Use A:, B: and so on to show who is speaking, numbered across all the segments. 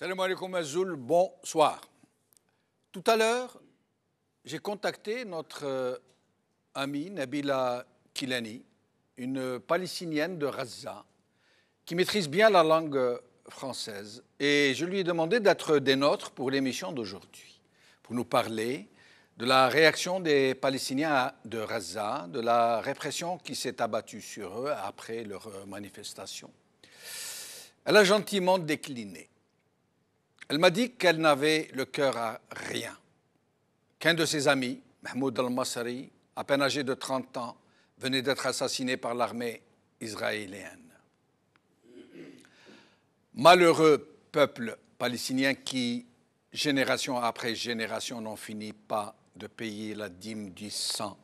A: Salam alaikum Azoul, bonsoir. Tout à l'heure, j'ai contacté notre amie Nabila Kilani, une Palestinienne de Gaza, qui maîtrise bien la langue française. Et je lui ai demandé d'être des nôtres pour l'émission d'aujourd'hui, pour nous parler de la réaction des Palestiniens de Gaza, de la répression qui s'est abattue sur eux après leur manifestation. Elle a gentiment décliné. Elle m'a dit qu'elle n'avait le cœur à rien, qu'un de ses amis, Mahmoud al-Masri, à peine âgé de 30 ans, venait d'être assassiné par l'armée israélienne. Malheureux peuple palestinien qui, génération après génération, n'en finit pas de payer la dîme du sang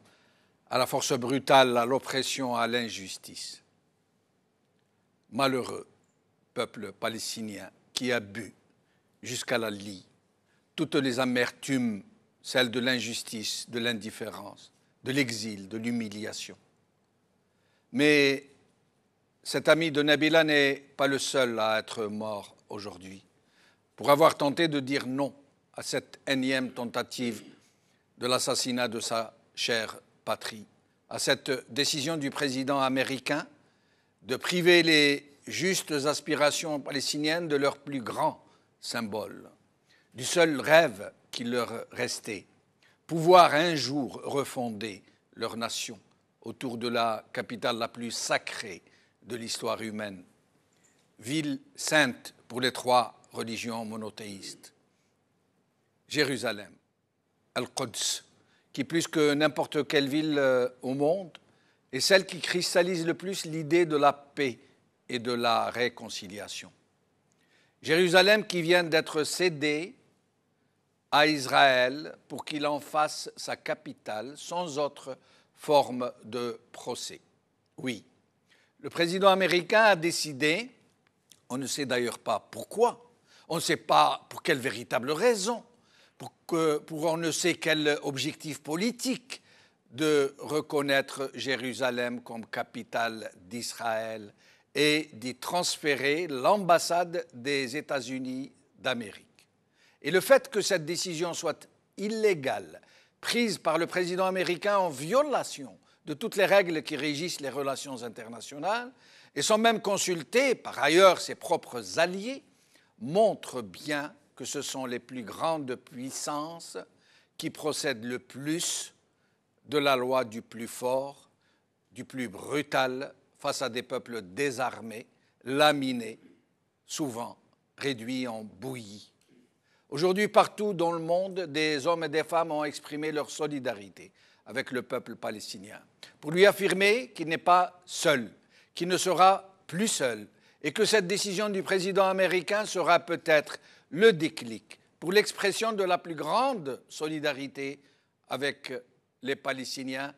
A: à la force brutale, à l'oppression, à l'injustice. Malheureux peuple palestinien qui a bu jusqu'à la lie toutes les amertumes, celles de l'injustice, de l'indifférence, de l'exil, de l'humiliation. Mais cet ami de Nabila n'est pas le seul à être mort aujourd'hui pour avoir tenté de dire non à cette énième tentative de l'assassinat de sa chère patrie, à cette décision du président américain de priver les justes aspirations palestiniennes de leur plus grand symbole, du seul rêve qui leur restait, pouvoir un jour refonder leur nation autour de la capitale la plus sacrée de l'histoire humaine, ville sainte pour les trois religions monothéistes. Jérusalem, Al-Quds, qui plus que n'importe quelle ville au monde, est celle qui cristallise le plus l'idée de la paix et de la réconciliation. Jérusalem qui vient d'être cédée à Israël pour qu'il en fasse sa capitale sans autre forme de procès. Oui, le président américain a décidé, on ne sait d'ailleurs pas pourquoi, on ne sait pas pour quelle véritable raison, pour on ne sait quel objectif politique, de reconnaître Jérusalem comme capitale d'Israël et d'y transférer l'ambassade des États-Unis d'Amérique. Et le fait que cette décision soit illégale, prise par le président américain en violation de toutes les règles qui régissent les relations internationales, et sans même consulter par ailleurs ses propres alliés, montre bien que ce sont les plus grandes puissances qui procèdent le plus de la loi du plus fort, du plus brutal, face à des peuples désarmés, laminés, souvent réduits en bouillie. Aujourd'hui, partout dans le monde, des hommes et des femmes ont exprimé leur solidarité avec le peuple palestinien, pour lui affirmer qu'il n'est pas seul, qu'il ne sera plus seul, et que cette décision du président américain sera peut-être le déclic pour l'expression de la plus grande solidarité avec les Palestiniens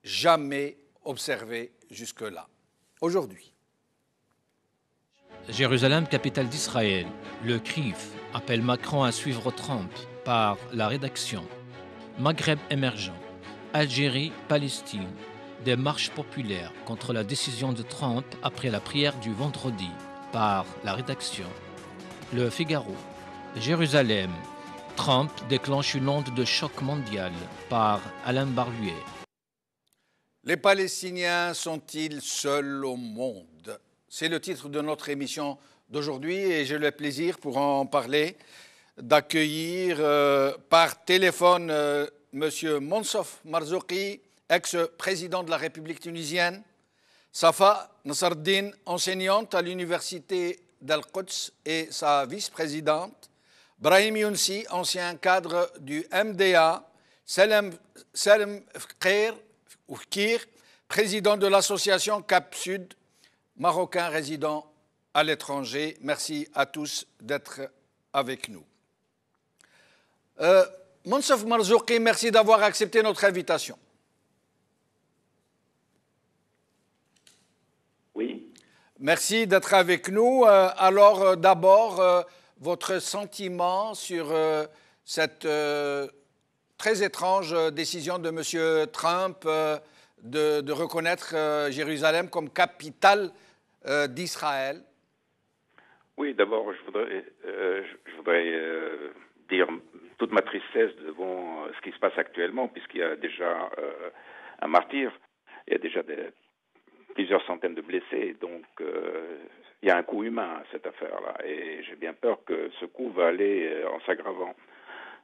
A: jamais observée jusque-là. Aujourd'hui.
B: Jérusalem, capitale d'Israël. Le CRIF appelle Macron à suivre Trump par la rédaction. Maghreb émergent. Algérie, Palestine. Des marches populaires contre la décision de Trump après la prière du vendredi par la rédaction. Le Figaro. Jérusalem. Trump déclenche une onde de choc mondial par Alain Barluet.
A: Les Palestiniens sont-ils seuls au monde? C'est le titre de notre émission d'aujourd'hui et j'ai le plaisir, pour en parler, d'accueillir par téléphone M. Monsof Marzouki, ex-président de la République tunisienne, Safa Nasreddine, enseignante à l'université d'Al-Quds et sa vice-présidente, Brahim Younsi, ancien cadre du MDA, Salem Fkir, président de l'association Cap Sud, marocain résident à l'étranger. Merci à tous d'être avec nous. Monsof Marzouki, merci d'avoir accepté notre invitation.
C: Oui.
A: Merci d'être avec nous. Alors, d'abord, votre sentiment sur cette très étrange décision de M. Trump de reconnaître Jérusalem comme capitale d'Israël.
C: Oui, d'abord, je voudrais dire toute ma tristesse devant ce qui se passe actuellement, puisqu'il y a déjà un martyr, il y a déjà plusieurs centaines de blessés, donc il y a un coût humain à cette affaire-là, et j'ai bien peur que ce coût va aller en s'aggravant.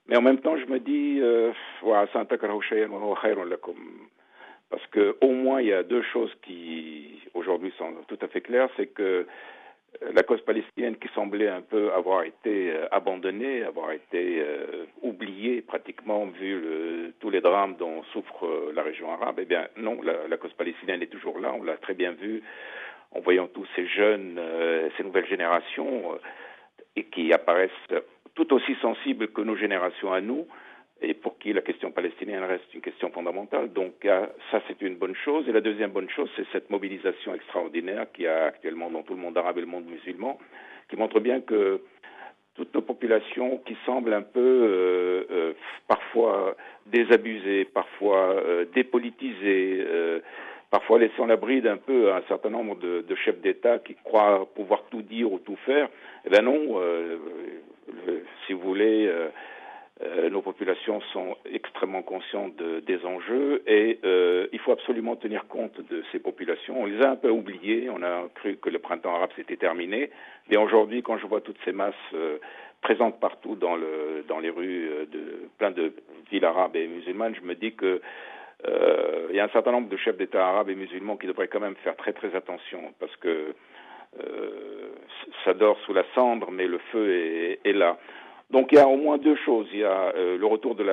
C: Mais en même temps, je me dis, parce que au moins il y a deux choses qui aujourd'hui sont tout à fait claires, c'est que la cause palestinienne qui semblait un peu avoir été abandonnée, avoir été oubliée pratiquement vu tous les drames dont souffre la région arabe, eh bien non, la cause palestinienne est toujours là, on l'a très bien vu en voyant tous ces jeunes, ces nouvelles générations et qui apparaissent tout aussi sensibles que nos générations à nous, et pour qui la question palestinienne reste une question fondamentale. Donc ça, c'est une bonne chose. Et la deuxième bonne chose, c'est cette mobilisation extraordinaire qu'il y a actuellement dans tout le monde arabe et le monde musulman, qui montre bien que toutes nos populations qui semblent un peu parfois désabusées, parfois dépolitisées, parfois laissant la bride un peu à un certain nombre de chefs d'État qui croient pouvoir tout dire ou tout faire, eh bien non, si vous voulez... nos populations sont extrêmement conscientes des enjeux et il faut absolument tenir compte de ces populations. On les a un peu oubliées, on a cru que le printemps arabe s'était terminé, mais aujourd'hui, quand je vois toutes ces masses présentes partout dans les rues de plein de villes arabes et musulmanes, je me dis que il y a un certain nombre de chefs d'État arabes et musulmans qui devraient quand même faire très très attention parce que ça dort sous la cendre, mais le feu est là. Donc il y a au moins deux choses. Il y a le retour de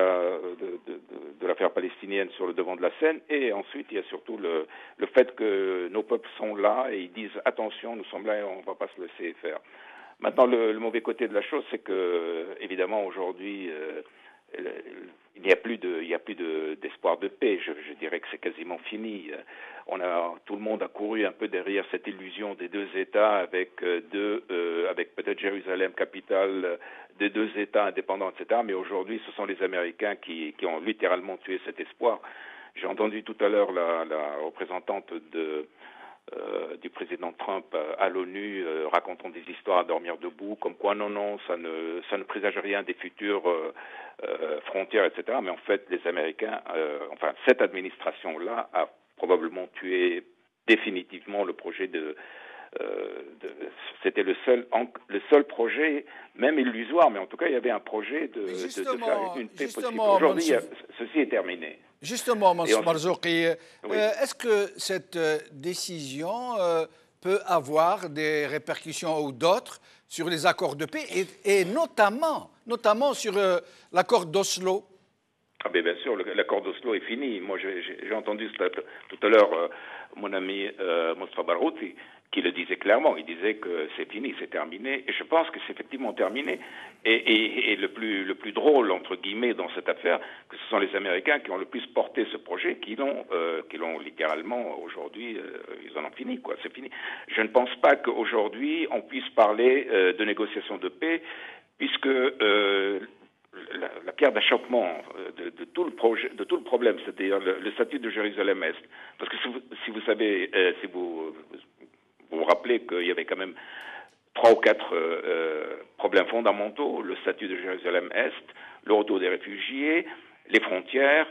C: l'affaire palestinienne sur le devant de la scène et ensuite il y a surtout le fait que nos peuples sont là et ils disent attention, nous sommes là et on ne va pas se laisser faire. Maintenant le mauvais côté de la chose, c'est que évidemment aujourd'hui il n'y a plus d'espoir de paix. Je dirais que c'est quasiment fini. Tout le monde a couru un peu derrière cette illusion des deux États avec peut-être Jérusalem capitale des deux États indépendants, etc. Mais aujourd'hui, ce sont les Américains qui ont littéralement tué cet espoir. J'ai entendu tout à l'heure la représentante du président Trump à l'ONU racontant des histoires à dormir debout, comme quoi non, ça ne présage rien des futures frontières, etc. Mais en fait, les Américains, cette administration-là a probablement tué définitivement le projet c'était le seul projet, même illusoire, mais en tout cas, il y avait un projet de faire une paix possible. Aujourd'hui, ceci est terminé.
A: Justement, Mansour Marzouki,
C: oui.
A: Est-ce que cette décision peut avoir des répercussions ou d'autres sur les accords de paix et notamment sur l'accord d'Oslo?
C: Ah bien sûr, l'accord d'Oslo est fini. Moi, j'ai entendu tout à l'heure mon ami Mostra Barghouti qui le disait clairement. Il disait que c'est fini, c'est terminé. Et je pense que c'est effectivement terminé. Et le plus drôle, entre guillemets, dans cette affaire, que ce sont les Américains qui ont le plus porté ce projet, qui l'ont littéralement, aujourd'hui, ils en ont fini, quoi. C'est fini. Je ne pense pas qu'aujourd'hui, on puisse parler de négociation de paix, puisque... la pierre d'achoppement de tout le problème, c'est-à-dire le statut de Jérusalem-Est. Parce que si vous savez, si vous vous rappelez qu'il y avait quand même 3 ou 4 problèmes fondamentaux, le statut de Jérusalem-Est, le retour des réfugiés, les frontières,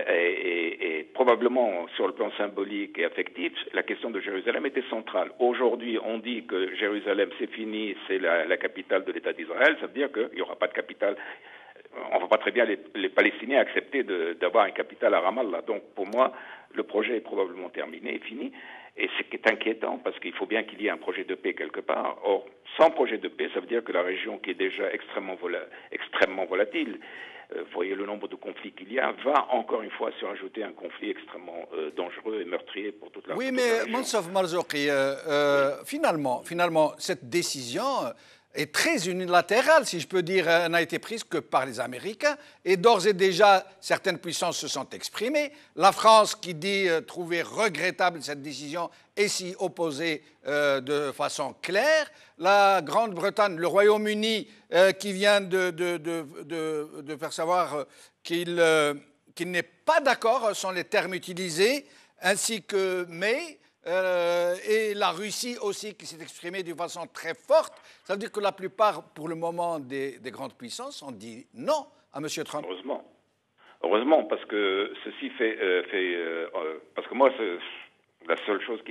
C: et probablement sur le plan symbolique et affectif, la question de Jérusalem était centrale. Aujourd'hui, on dit que Jérusalem, c'est fini, c'est la capitale de l'État d'Israël, ça veut dire qu'il n'y aura pas de capitale. On ne va pas très bien les Palestiniens accepter d'avoir une capitale à Ramallah. Donc pour moi, le projet est probablement terminé et fini. Et ce qui est inquiétant, parce qu'il faut bien qu'il y ait un projet de paix quelque part. Or, sans projet de paix, ça veut dire que la région qui est déjà extrêmement volatile, voyez le nombre de conflits qu'il y a, va encore une fois se rajouter un conflit extrêmement dangereux et meurtrier pour toute la région.
A: Oui, mais Mansour Marzouki, finalement, cette décision est très unilatérale, si je peux dire, n'a été prise que par les Américains. Et d'ores et déjà, certaines puissances se sont exprimées. La France qui dit trouver regrettable cette décision et s'y opposer de façon claire. La Grande-Bretagne, le Royaume-Uni qui vient de faire savoir qu'il n'est pas d'accord, sont les termes utilisés, ainsi que May, et la Russie aussi qui s'est exprimée d'une façon très forte. Ça veut dire que la plupart, pour le moment, des grandes puissances ont dit non à M. Trump.
C: Heureusement. Heureusement, parce que ceci parce que moi, la seule chose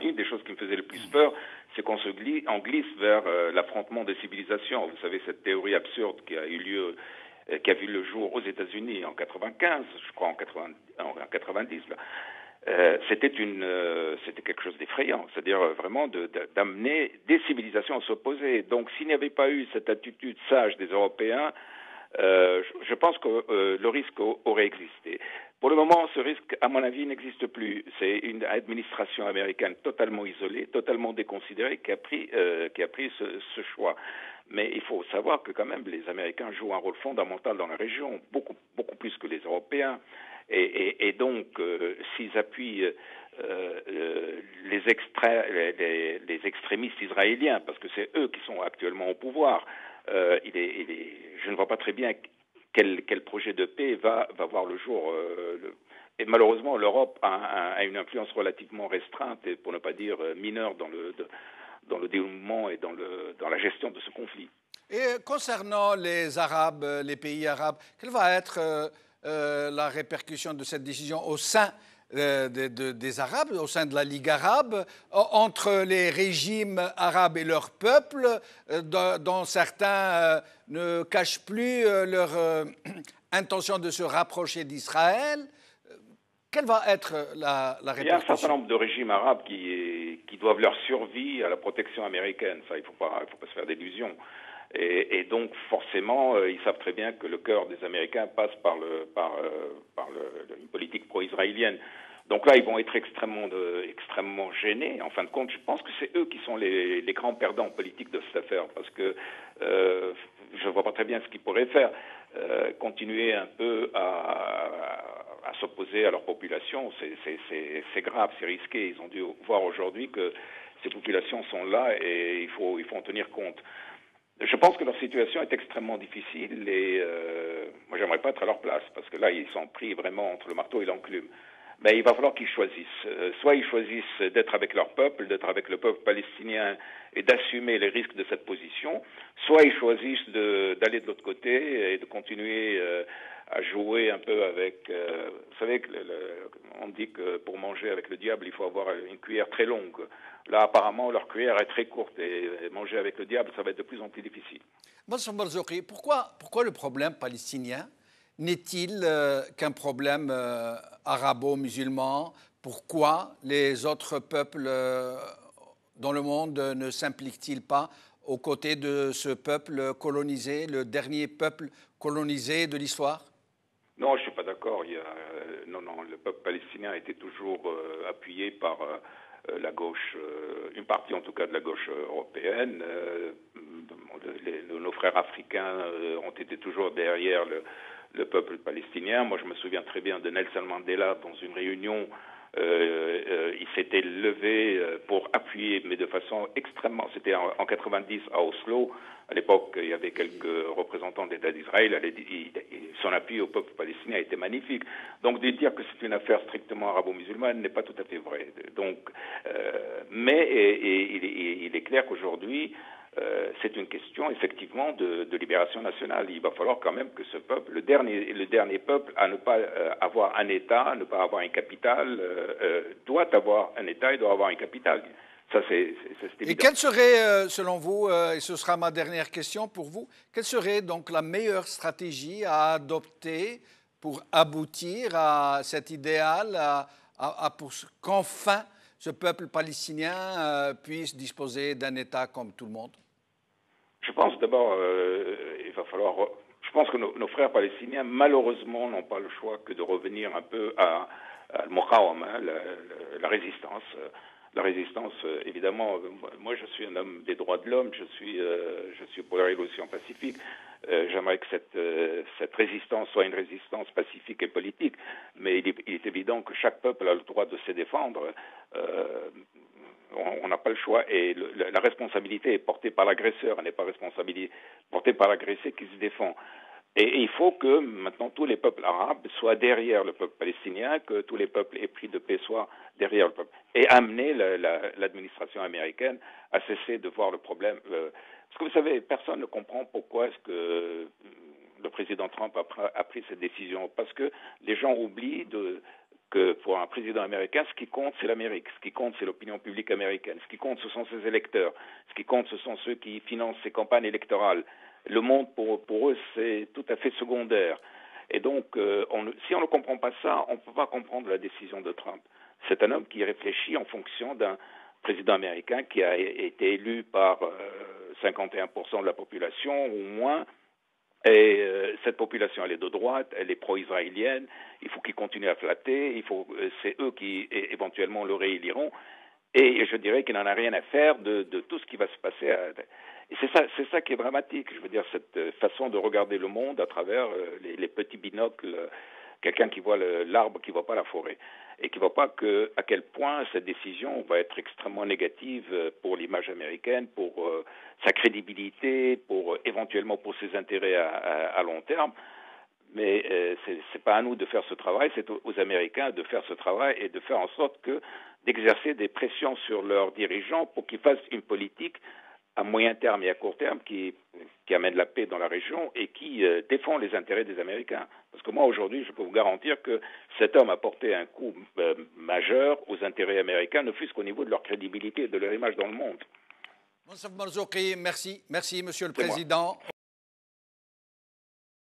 C: une des choses qui me faisait le plus peur, c'est qu'on glisse vers l'affrontement des civilisations. Vous savez, cette théorie absurde qui a eu lieu, qui a vu le jour aux États-Unis en 95, je crois en 90 là. C'était quelque chose d'effrayant, c'est-à-dire vraiment d'amener des civilisations à s'opposer. Donc, s'il n'y avait pas eu cette attitude sage des Européens, je pense que le risque aurait existé. Pour le moment, ce risque, à mon avis, n'existe plus. C'est une administration américaine totalement isolée, totalement déconsidérée, qui a pris ce choix. Mais il faut savoir que quand même, les Américains jouent un rôle fondamental dans la région, beaucoup plus que les Européens. Et donc, s'ils appuient les extrémistes israéliens, parce que c'est eux qui sont actuellement au pouvoir, je ne vois pas très bien quel projet de paix va voir le jour. Et malheureusement, l'Europe a une influence relativement restreinte, et pour ne pas dire mineure, dans le dénouement et dans la gestion de ce conflit.
A: Et concernant les Arabes, les pays arabes, quelle va être la répercussion de cette décision au sein des Arabes, au sein de la Ligue arabe, entre les régimes arabes et leurs peuples, dont certains ne cachent plus leur intention de se rapprocher d'Israël? Quelle va être la répercussion?
C: Il y a un certain nombre de régimes arabes qui doivent leur survie à la protection américaine. Ça, il faut pas se faire d'illusions. Et donc, forcément, ils savent très bien que le cœur des Américains passe par une politique pro-israélienne. Donc là, ils vont être extrêmement gênés. En fin de compte, je pense que c'est eux qui sont les grands perdants politiques de cette affaire, parce que je ne vois pas très bien ce qu'ils pourraient faire. Continuer un peu à s'opposer à leur population, c'est grave, c'est risqué. Ils ont dû voir aujourd'hui que ces populations sont là et il faut en tenir compte. Je pense que leur situation est extrêmement difficile et moi j'aimerais pas être à leur place parce que là ils sont pris vraiment entre le marteau et l'enclume. Mais il va falloir qu'ils choisissent. Soit ils choisissent d'être avec leur peuple, d'être avec le peuple palestinien et d'assumer les risques de cette position, soit ils choisissent d'aller de l'autre côté et de continuer à jouer un peu avec... vous savez, on dit que pour manger avec le diable, il faut avoir une cuillère très longue. Là, apparemment, leur cuillère est très courte et manger avec le diable, ça va être de plus en plus difficile.
A: Monsieur Marzouki, pourquoi le problème palestinien n'est-il qu'un problème arabo-musulman? Pourquoi les autres peuples dans le monde ne s'impliquent-ils pas aux côtés de ce peuple colonisé, le dernier peuple colonisé de l'histoire?
C: Non, je ne suis pas d'accord. Non, le peuple palestinien a été toujours appuyé par la gauche, une partie en tout cas de la gauche européenne. Nos frères africains ont été toujours derrière le peuple palestinien. Moi, je me souviens très bien de Nelson Mandela dans une réunion. Il s'était levé pour appuyer, mais de façon extrêmement... C'était en 90 à Oslo. À l'époque, il y avait quelques représentants d'État d'Israël. Son appui au peuple palestinien était magnifique. Donc, de dire que c'est une affaire strictement arabo-musulmane n'est pas tout à fait vrai. Donc, mais il est clair qu'aujourd'hui, c'est une question effectivement de libération nationale. Il va falloir quand même que ce peuple, le dernier peuple à ne pas avoir un État, à ne pas avoir une capitale, doit avoir un État et doit avoir une capitale. Ça, c'est évident.
A: Et quelle serait, selon vous, et ce sera ma dernière question pour vous, quelle serait donc la meilleure stratégie à adopter pour aboutir à cet idéal, pour qu'enfin ce peuple palestinien puisse disposer d'un État comme tout le monde?
C: Je pense d'abord, il va falloir... Je pense que nos frères palestiniens, malheureusement, n'ont pas le choix que de revenir un peu à al-Muqawama, la résistance. La résistance, évidemment, moi je suis un homme des droits de l'homme, je suis pour la révolution pacifique. J'aimerais que cette résistance soit une résistance pacifique et politique, mais il est évident que chaque peuple a le droit de se défendre. On n'a pas le choix et la responsabilité est portée par l'agresseur, elle n'est pas portée par l'agressé qui se défend. Et il faut que maintenant tous les peuples arabes soient derrière le peuple palestinien, que tous les peuples épris de paix soient derrière le peuple. Et amener l'administration américaine à cesser de voir le problème. Parce que vous savez, personne ne comprend pourquoi est-ce que le président Trump a pris cette décision. Parce que les gens oublient que pour un président américain, ce qui compte, c'est l'Amérique. Ce qui compte, c'est l'opinion publique américaine. Ce qui compte, ce sont ses électeurs. Ce qui compte, ce sont ceux qui financent ses campagnes électorales. Le monde, pour eux, c'est tout à fait secondaire. Et donc, si on ne comprend pas ça, on ne peut pas comprendre la décision de Trump. C'est un homme qui réfléchit en fonction d'un président américain qui a été élu par 51% de la population ou moins. Et cette population, elle est de droite, elle est pro-israélienne. Il faut qu'ils continuent à flatter. C'est eux qui éventuellement le rééliront. Et je dirais qu'il n'en a rien à faire de tout ce qui va se passer. Et c'est ça qui est dramatique. Je veux dire, cette façon de regarder le monde à travers les petits binocles. Quelqu'un qui voit l'arbre, qui ne voit pas la forêt. Et qui ne voit pas à quel point cette décision va être extrêmement négative pour l'image américaine, pour sa crédibilité, éventuellement pour ses intérêts à long terme. Mais c'est pas à nous de faire ce travail, c'est aux Américains de faire ce travail et de faire en sorte d'exercer des pressions sur leurs dirigeants pour qu'ils fassent une politique à moyen terme et à court terme qui amène la paix dans la région et qui défend les intérêts des Américains. Parce que moi, aujourd'hui, je peux vous garantir que cet homme a porté un coup majeur aux intérêts américains, ne fût-ce qu'au niveau de leur crédibilité et de leur image dans le monde.
A: Monsef Marzouki, merci. Merci, Monsieur le Président.